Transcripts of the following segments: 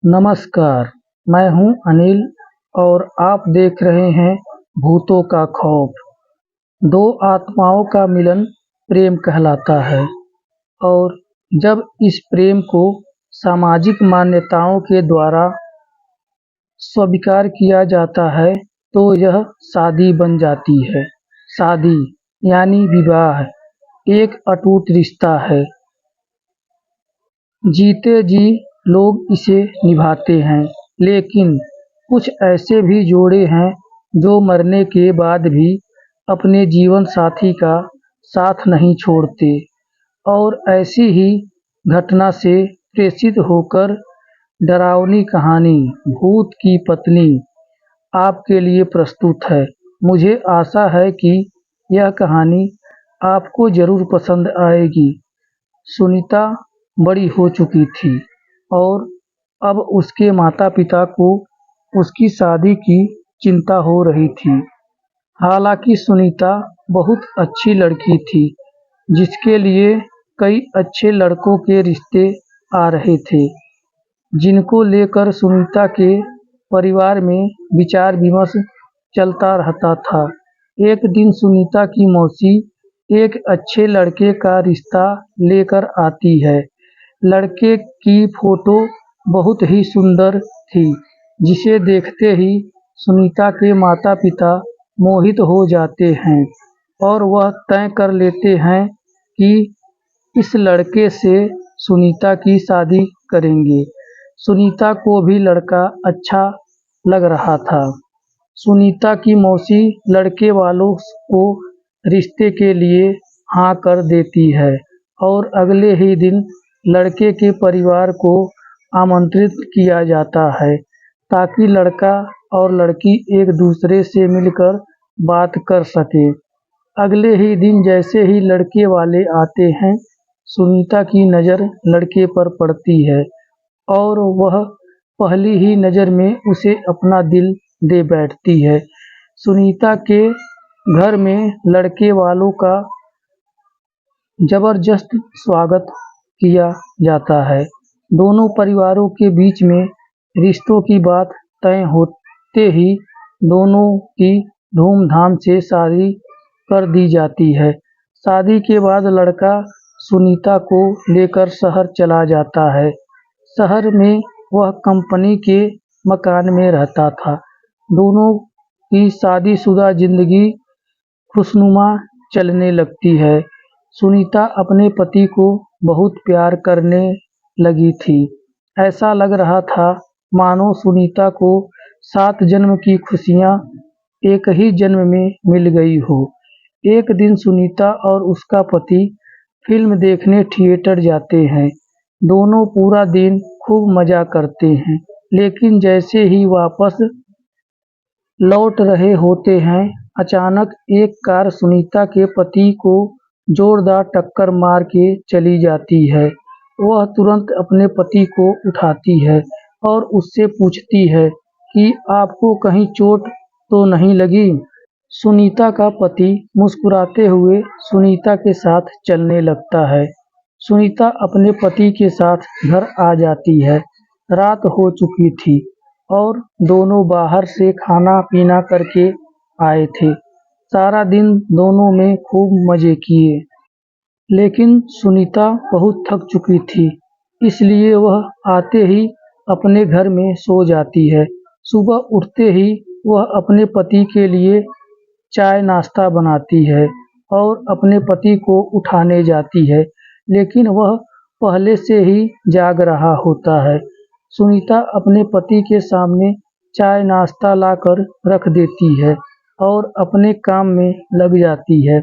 नमस्कार, मैं हूँ अनिल और आप देख रहे हैं भूतों का खौफ। दो आत्माओं का मिलन प्रेम कहलाता है और जब इस प्रेम को सामाजिक मान्यताओं के द्वारा स्वीकार किया जाता है तो यह शादी बन जाती है। शादी यानी विवाह एक अटूट रिश्ता है। जीते जी लोग इसे निभाते हैं, लेकिन कुछ ऐसे भी जोड़े हैं जो मरने के बाद भी अपने जीवन साथी का साथ नहीं छोड़ते। और ऐसी ही घटना से प्रेषित होकर डरावनी कहानी भूत की पत्नी आपके लिए प्रस्तुत है। मुझे आशा है कि यह कहानी आपको ज़रूर पसंद आएगी। सुनीता बड़ी हो चुकी थी और अब उसके माता-पिता को उसकी शादी की चिंता हो रही थी। हालांकि सुनीता बहुत अच्छी लड़की थी, जिसके लिए कई अच्छे लड़कों के रिश्ते आ रहे थे, जिनको लेकर सुनीता के परिवार में विचार-विमर्श चलता रहता था। एक दिन सुनीता की मौसी एक अच्छे लड़के का रिश्ता लेकर आती है। लड़के की फोटो बहुत ही सुंदर थी, जिसे देखते ही सुनीता के माता-पिता मोहित हो जाते हैं और वह तय कर लेते हैं कि इस लड़के से सुनीता की शादी करेंगे। सुनीता को भी लड़का अच्छा लग रहा था। सुनीता की मौसी लड़के वालों को रिश्ते के लिए हाँ कर देती है और अगले ही दिन लड़के के परिवार को आमंत्रित किया जाता है, ताकि लड़का और लड़की एक दूसरे से मिलकर बात कर सके। अगले ही दिन जैसे ही लड़के वाले आते हैं, सुनीता की नज़र लड़के पर पड़ती है और वह पहली ही नज़र में उसे अपना दिल दे बैठती है। सुनीता के घर में लड़के वालों का जबरदस्त स्वागत किया जाता है। दोनों परिवारों के बीच में रिश्तों की बात तय होते ही दोनों की धूमधाम से शादी कर दी जाती है। शादी के बाद लड़का सुनीता को लेकर शहर चला जाता है। शहर में वह कंपनी के मकान में रहता था। दोनों की शादीशुदा जिंदगी खुशनुमा चलने लगती है। सुनीता अपने पति को बहुत प्यार करने लगी थी। ऐसा लग रहा था मानो सुनीता को 7 जन्म की खुशियां एक ही जन्म में मिल गई हो। एक दिन सुनीता और उसका पति फिल्म देखने थिएटर जाते हैं। दोनों पूरा दिन खूब मजा करते हैं, लेकिन जैसे ही वापस लौट रहे होते हैं, अचानक एक कार सुनीता के पति को जोरदार टक्कर मार के चली जाती है। वह तुरंत अपने पति को उठाती है और उससे पूछती है कि आपको कहीं चोट तो नहीं लगी? सुनीता का पति मुस्कुराते हुए सुनीता के साथ चलने लगता है। सुनीता अपने पति के साथ घर आ जाती है। रात हो चुकी थी और दोनों बाहर से खाना पीना करके आए थे। सारा दिन दोनों में खूब मजे किए, लेकिन सुनीता बहुत थक चुकी थी, इसलिए वह आते ही अपने घर में सो जाती है। सुबह उठते ही वह अपने पति के लिए चाय नाश्ता बनाती है और अपने पति को उठाने जाती है, लेकिन वह पहले से ही जाग रहा होता है। सुनीता अपने पति के सामने चाय नाश्ता लाकर रख देती है और अपने काम में लग जाती है।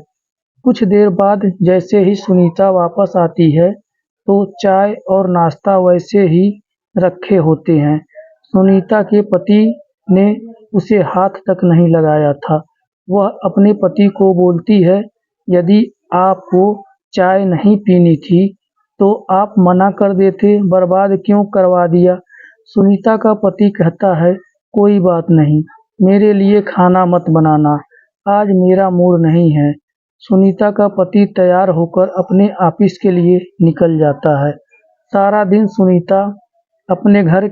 कुछ देर बाद जैसे ही सुनीता वापस आती है, तो चाय और नाश्ता वैसे ही रखे होते हैं। सुनीता के पति ने उसे हाथ तक नहीं लगाया था। वह अपने पति को बोलती है, यदि आपको चाय नहीं पीनी थी, तो आप मना कर देते, बर्बाद क्यों करवा दिया? सुनीता का पति कहता है, कोई बात नहीं, मेरे लिए खाना मत बनाना, आज मेरा मूड नहीं है। सुनीता का पति तैयार होकर अपने ऑफिस के लिए निकल जाता है। सारा दिन सुनीता अपने घर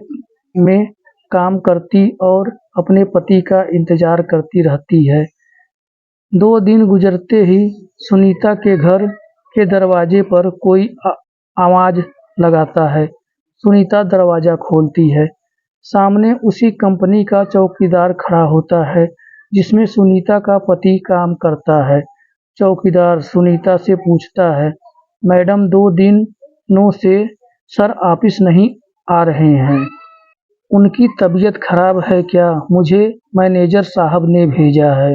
में काम करती और अपने पति का इंतजार करती रहती है। 2 दिन गुजरते ही सुनीता के घर के दरवाजे पर कोई आवाज लगाता है। सुनीता दरवाजा खोलती है। सामने उसी कंपनी का चौकीदार खड़ा होता है जिसमें सुनीता का पति काम करता है। चौकीदार सुनीता से पूछता है, मैडम 2 दिनों से सर ऑफिस नहीं आ रहे हैं। उनकी तबीयत खराब है क्या? मुझे मैनेजर साहब ने भेजा है।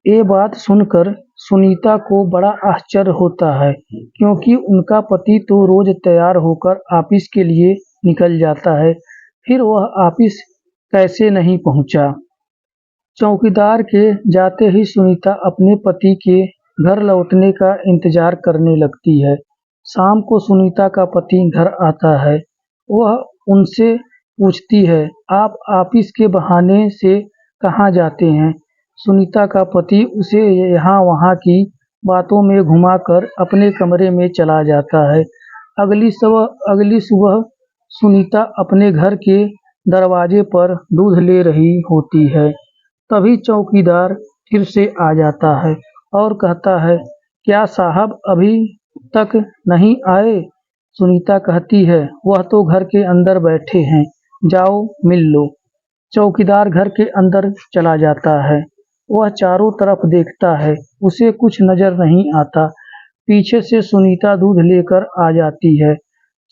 ये बात सुनकर सुनीता को बड़ा आश्चर्य होता है क्योंकि उनका पति तो रोज तैयार होकर ऑफिस के लिए निकल जाता है, फिर वह ऑफिस कैसे नहीं पहुंचा। चौकीदार के जाते ही सुनीता अपने पति के घर लौटने का इंतजार करने लगती है। शाम को सुनीता का पति घर आता है। वह उनसे पूछती है, आप ऑफिस के बहाने से कहाँ जाते हैं? सुनीता का पति उसे यहाँ वहाँ की बातों में घुमाकर अपने कमरे में चला जाता है। अगली सुबह सुनीता अपने घर के दरवाजे पर दूध ले रही होती है। तभी चौकीदार फिर से आ जाता है और कहता है, क्या साहब अभी तक नहीं आए? सुनीता कहती है, वह तो घर के अंदर बैठे हैं, जाओ मिल लो। चौकीदार घर के अंदर चला जाता है। वह चारों तरफ देखता है, उसे कुछ नजर नहीं आता। पीछे से सुनीता दूध लेकर आ जाती है।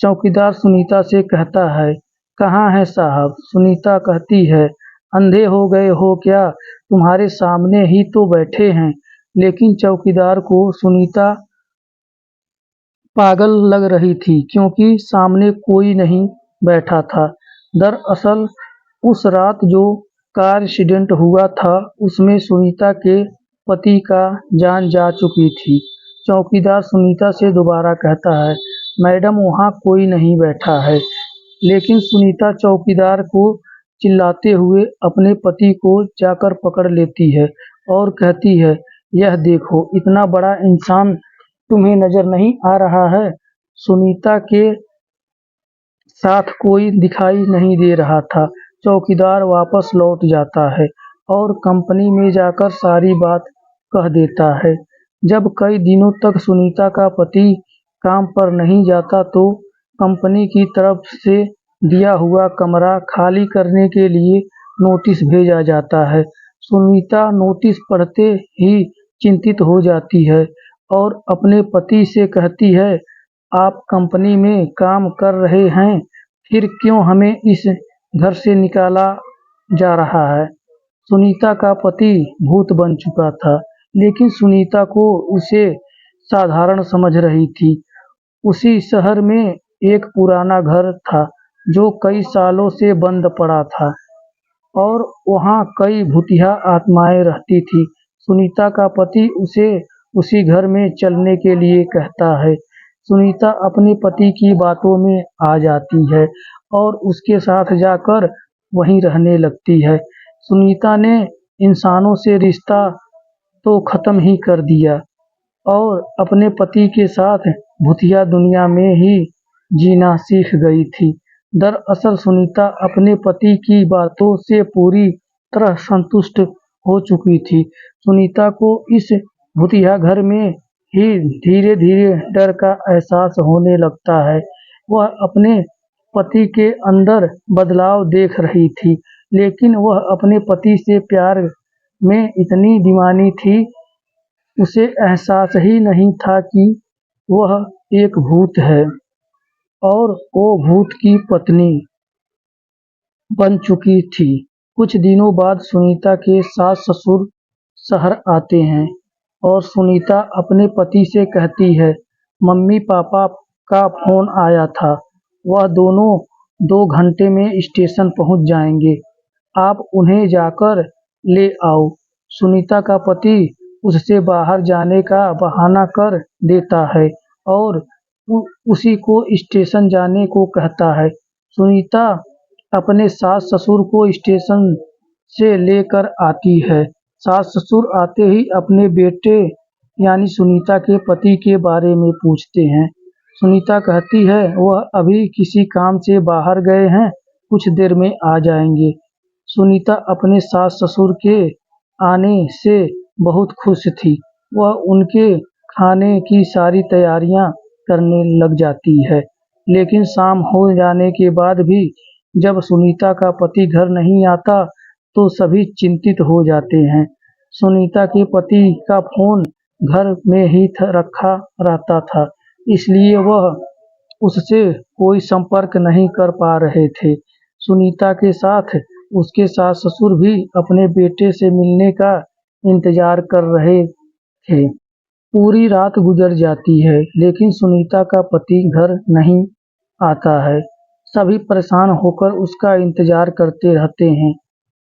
चौकीदार सुनीता से कहता है, कहाँ है साहब? सुनीता कहती है, अंधे हो गए हो क्या? तुम्हारे सामने ही तो बैठे हैं। लेकिन चौकीदार को सुनीता पागल लग रही थी क्योंकि सामने कोई नहीं बैठा था। दरअसल उस रात जो कार एक्सीडेंट हुआ था उसमें सुनीता के पति का जान जा चुकी थी। चौकीदार सुनीता से दोबारा कहता है, मैडम वहाँ कोई नहीं बैठा है। लेकिन सुनीता चौकीदार को चिल्लाते हुए अपने पति को जाकर पकड़ लेती है और कहती है, यह देखो इतना बड़ा इंसान तुम्हें नजर नहीं आ रहा है? सुनीता के साथ कोई दिखाई नहीं दे रहा था। चौकीदार वापस लौट जाता है और कंपनी में जाकर सारी बात कह देता है। जब कई दिनों तक सुनीता का पति काम पर नहीं जाता तो कंपनी की तरफ से दिया हुआ कमरा खाली करने के लिए नोटिस भेजा जाता है। सुनीता नोटिस पढ़ते ही चिंतित हो जाती है और अपने पति से कहती है, आप कंपनी में काम कर रहे हैं, फिर क्यों हमें इस घर से निकाला जा रहा है? सुनीता का पति भूत बन चुका था, लेकिन सुनीता को उसे साधारण समझ रही थी। उसी शहर में एक पुराना घर था जो कई सालों से बंद पड़ा था और वहाँ कई भूतिया आत्माएं रहती थी। सुनीता का पति उसे उसी घर में चलने के लिए कहता है। सुनीता अपने पति की बातों में आ जाती है और उसके साथ जाकर वहीं रहने लगती है। सुनीता ने इंसानों से रिश्ता तो खत्म ही कर दिया और अपने पति के साथ भूतिया दुनिया में ही जीना सीख गई थी। दरअसल सुनीता अपने पति की बातों से पूरी तरह संतुष्ट हो चुकी थी। सुनीता को इस भूतिया घर में ही धीरे-धीरे डर का एहसास होने लगता है। वह अपने पति के अंदर बदलाव देख रही थी, लेकिन वह अपने पति से प्यार में इतनी दीवानी थी, उसे एहसास ही नहीं था कि वह एक भूत है और वो भूत की पत्नी बन चुकी थी। कुछ दिनों बाद सुनीता के सास-ससुर शहर आते हैं और सुनीता अपने पति से कहती है, मम्मी-पापा का फोन आया था, वह दोनों 2 घंटे में स्टेशन पहुंच जाएंगे, आप उन्हें जाकर ले आओ। सुनीता का पति उससे बाहर जाने का बहाना कर देता है और उसी को स्टेशन जाने को कहता है। सुनीता अपने सास-ससुर को स्टेशन से लेकर आती है। सास-ससुर आते ही अपने बेटे यानी सुनीता के पति के बारे में पूछते हैं। सुनीता कहती है, वह अभी किसी काम से बाहर गए हैं, कुछ देर में आ जाएंगे। सुनीता अपने सास ससुर के आने से बहुत खुश थी। वह उनके खाने की सारी तैयारियां करने लग जाती है। लेकिन शाम हो जाने के बाद भी जब सुनीता का पति घर नहीं आता तो सभी चिंतित हो जाते हैं। सुनीता के पति का फोन घर में ही रखा रहता था, इसलिए वह उससे कोई संपर्क नहीं कर पा रहे थे। सुनीता के साथ उसके सास ससुर भी अपने बेटे से मिलने का इंतजार कर रहे थे। पूरी रात गुजर जाती है, लेकिन सुनीता का पति घर नहीं आता है। सभी परेशान होकर उसका इंतजार करते रहते हैं।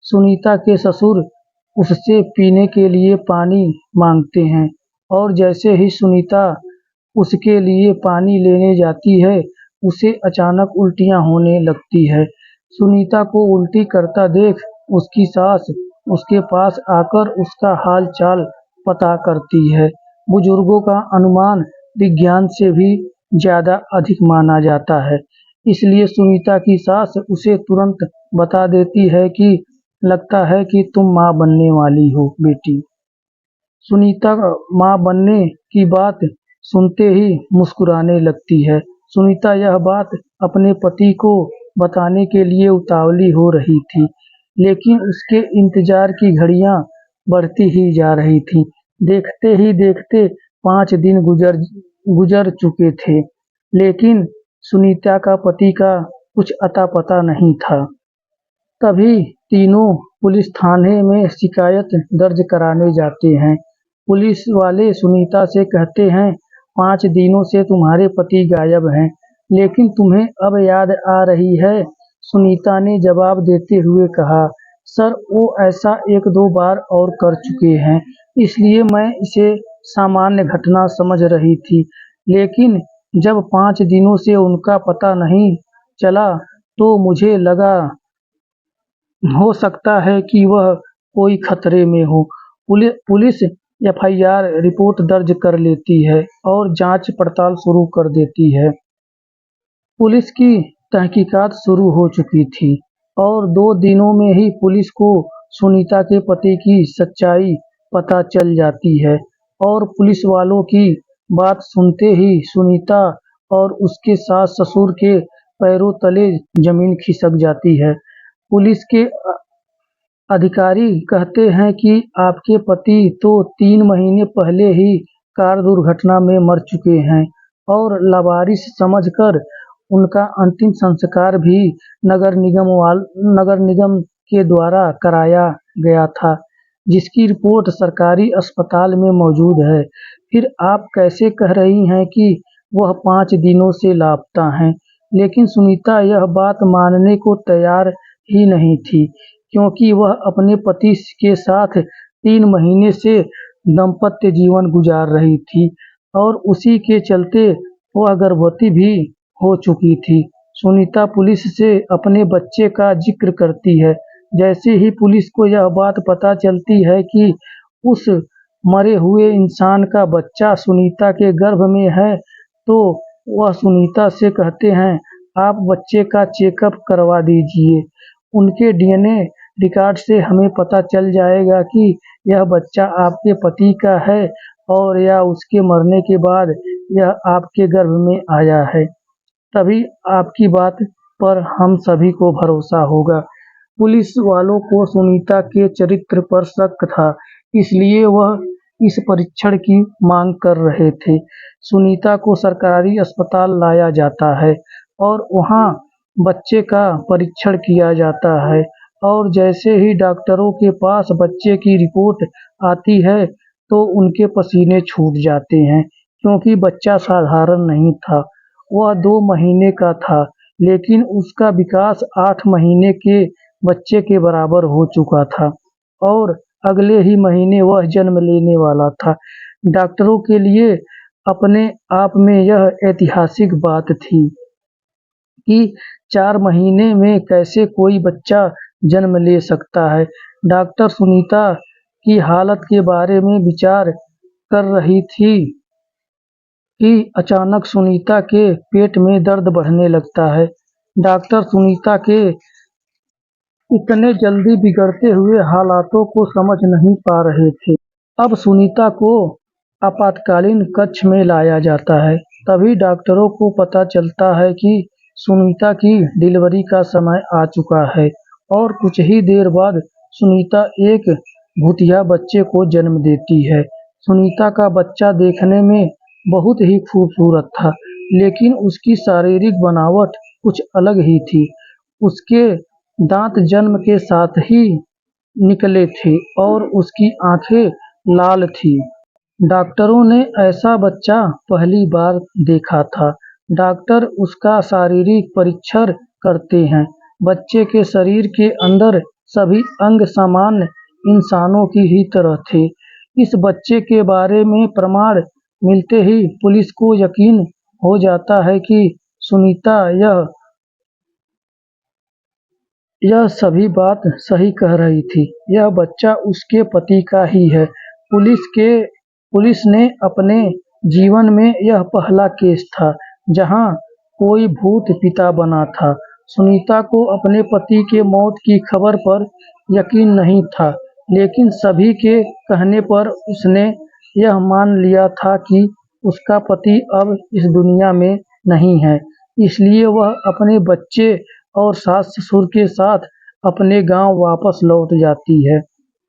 सुनीता के ससुर उससे पीने के लिए पानी मांगते हैं और जैसे ही सुनीता उसके लिए पानी लेने जाती है, उसे अचानक उल्टियाँ होने लगती है। सुनीता को उल्टी करता देख उसकी सास उसके पास आकर उसका हाल चाल पता करती है। बुजुर्गों का अनुमान विज्ञान से भी ज्यादा अधिक माना जाता है, इसलिए सुनीता की सास उसे तुरंत बता देती है कि लगता है कि तुम माँ बनने वाली हो बेटी। सुनीता माँ बनने की बात सुनते ही मुस्कुराने लगती है। सुनीता यह बात अपने पति को बताने के लिए उतावली हो रही थी, लेकिन उसके इंतजार की घड़ियां बढ़ती ही जा रही थीं। देखते ही देखते 5 दिन गुजर चुके थे, लेकिन सुनीता का पति का कुछ अता पता नहीं था। तभी तीनों पुलिस थाने में शिकायत दर्ज कराने जाते हैं। पुलिस वाले सुनीता से कहते हैं, 5 दिनों से तुम्हारे पति गायब हैं, लेकिन तुम्हें अब याद आ रही है। सुनीता ने जवाब देते हुए कहा, सर वो ऐसा 1-2 बार और कर चुके हैं, इसलिए मैं इसे सामान्य घटना समझ रही थी। लेकिन जब 5 दिनों से उनका पता नहीं चला तो मुझे लगा हो सकता है कि वह कोई खतरे में हो। पुलिस एफआईआर रिपोर्ट दर्ज कर लेती है और जांच पड़ताल शुरू कर देती है। पुलिस की तहकीकात शुरू हो चुकी थी और 2 दिनों में ही पुलिस को सुनीता के पति की सच्चाई पता चल जाती है और पुलिस वालों की बात सुनते ही सुनीता और उसके सास ससुर के पैरों तले जमीन खिसक जाती है। पुलिस के अधिकारी कहते हैं कि आपके पति तो 3 महीने पहले ही कार दुर्घटना में मर चुके हैं और लावारिस समझकर उनका अंतिम संस्कार भी नगर निगम के द्वारा कराया गया था, जिसकी रिपोर्ट सरकारी अस्पताल में मौजूद है। फिर आप कैसे कह रही हैं कि वह 5 दिनों से लापता हैं? लेकिन सुनीता यह बात मानने को तैयार ही नहीं थी, क्योंकि वह अपने पति के साथ 3 महीने से दाम्पत्य जीवन गुजार रही थी और उसी के चलते वह गर्भवती भी हो चुकी थी। सुनीता पुलिस से अपने बच्चे का जिक्र करती है। जैसे ही पुलिस को यह बात पता चलती है कि उस मरे हुए इंसान का बच्चा सुनीता के गर्भ में है, तो वह सुनीता से कहते हैं, आप बच्चे का चेकअप करवा दीजिए। उनके डीएनए रिकॉर्ड से हमें पता चल जाएगा कि यह बच्चा आपके पति का है और या उसके मरने के बाद यह आपके गर्भ में आया है। तभी आपकी बात पर हम सभी को भरोसा होगा। पुलिस वालों को सुनीता के चरित्र पर शक था, इसलिए वह इस परीक्षण की मांग कर रहे थे। सुनीता को सरकारी अस्पताल लाया जाता है और वहां बच्चे का परीक्षण किया जाता है और जैसे ही डॉक्टरों के पास बच्चे की रिपोर्ट आती है तो उनके पसीने छूट जाते हैं, क्योंकि बच्चा साधारण नहीं था। वह 2 महीने का था, लेकिन उसका विकास 8 महीने के बच्चे के बराबर हो चुका था और अगले ही महीने वह जन्म लेने वाला था। डॉक्टरों के लिए अपने आप में यह ऐतिहासिक बात थी कि 4 महीने में कैसे कोई बच्चा जन्म ले सकता है। डॉक्टर सुनीता की हालत के बारे में विचार कर रही थी कि अचानक सुनीता के पेट में दर्द बढ़ने लगता है। डॉक्टर सुनीता के इतने जल्दी बिगड़ते हुए हालातों को समझ नहीं पा रहे थे। अब सुनीता को आपातकालीन कक्ष में लाया जाता है। तभी डॉक्टरों को पता चलता है कि सुनीता की डिलीवरी का समय आ चुका है और कुछ ही देर बाद सुनीता एक भूतिया बच्चे को जन्म देती है। सुनीता का बच्चा देखने में बहुत ही खूबसूरत था, लेकिन उसकी शारीरिक बनावट कुछ अलग ही थी। उसके दांत जन्म के साथ ही निकले थे और उसकी आंखें लाल थीं। डॉक्टरों ने ऐसा बच्चा पहली बार देखा था। डॉक्टर उसका शारीरिक परीक्षण करते हैं। बच्चे के शरीर के अंदर सभी अंग सामान्य इंसानों की ही तरह थे। इस बच्चे के बारे में प्रमाण मिलते ही पुलिस को यकीन हो जाता है कि सुनीता यह सभी बात सही कह रही थी। यह बच्चा उसके पति का ही है। पुलिस ने अपने जीवन में यह पहला केस था जहां कोई भूत पिता बना था। सुनीता को अपने पति के मौत की खबर पर यकीन नहीं था, लेकिन सभी के कहने पर उसने यह मान लिया था कि उसका पति अब इस दुनिया में नहीं है। इसलिए वह अपने बच्चे और सास-ससुर के साथ अपने गांव वापस लौट जाती है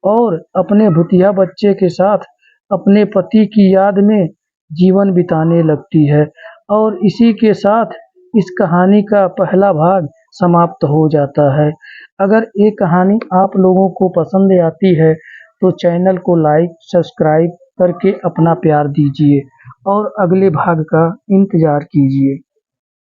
और अपने भूतिया बच्चे के साथ अपने पति की याद में जीवन बिताने लगती है। और इसी के साथ इस कहानी का पहला भाग समाप्त हो जाता है। अगर ये कहानी आप लोगों को पसंद आती है तो चैनल को लाइक, सब्सक्राइब करके अपना प्यार दीजिए और अगले भाग का इंतज़ार कीजिए।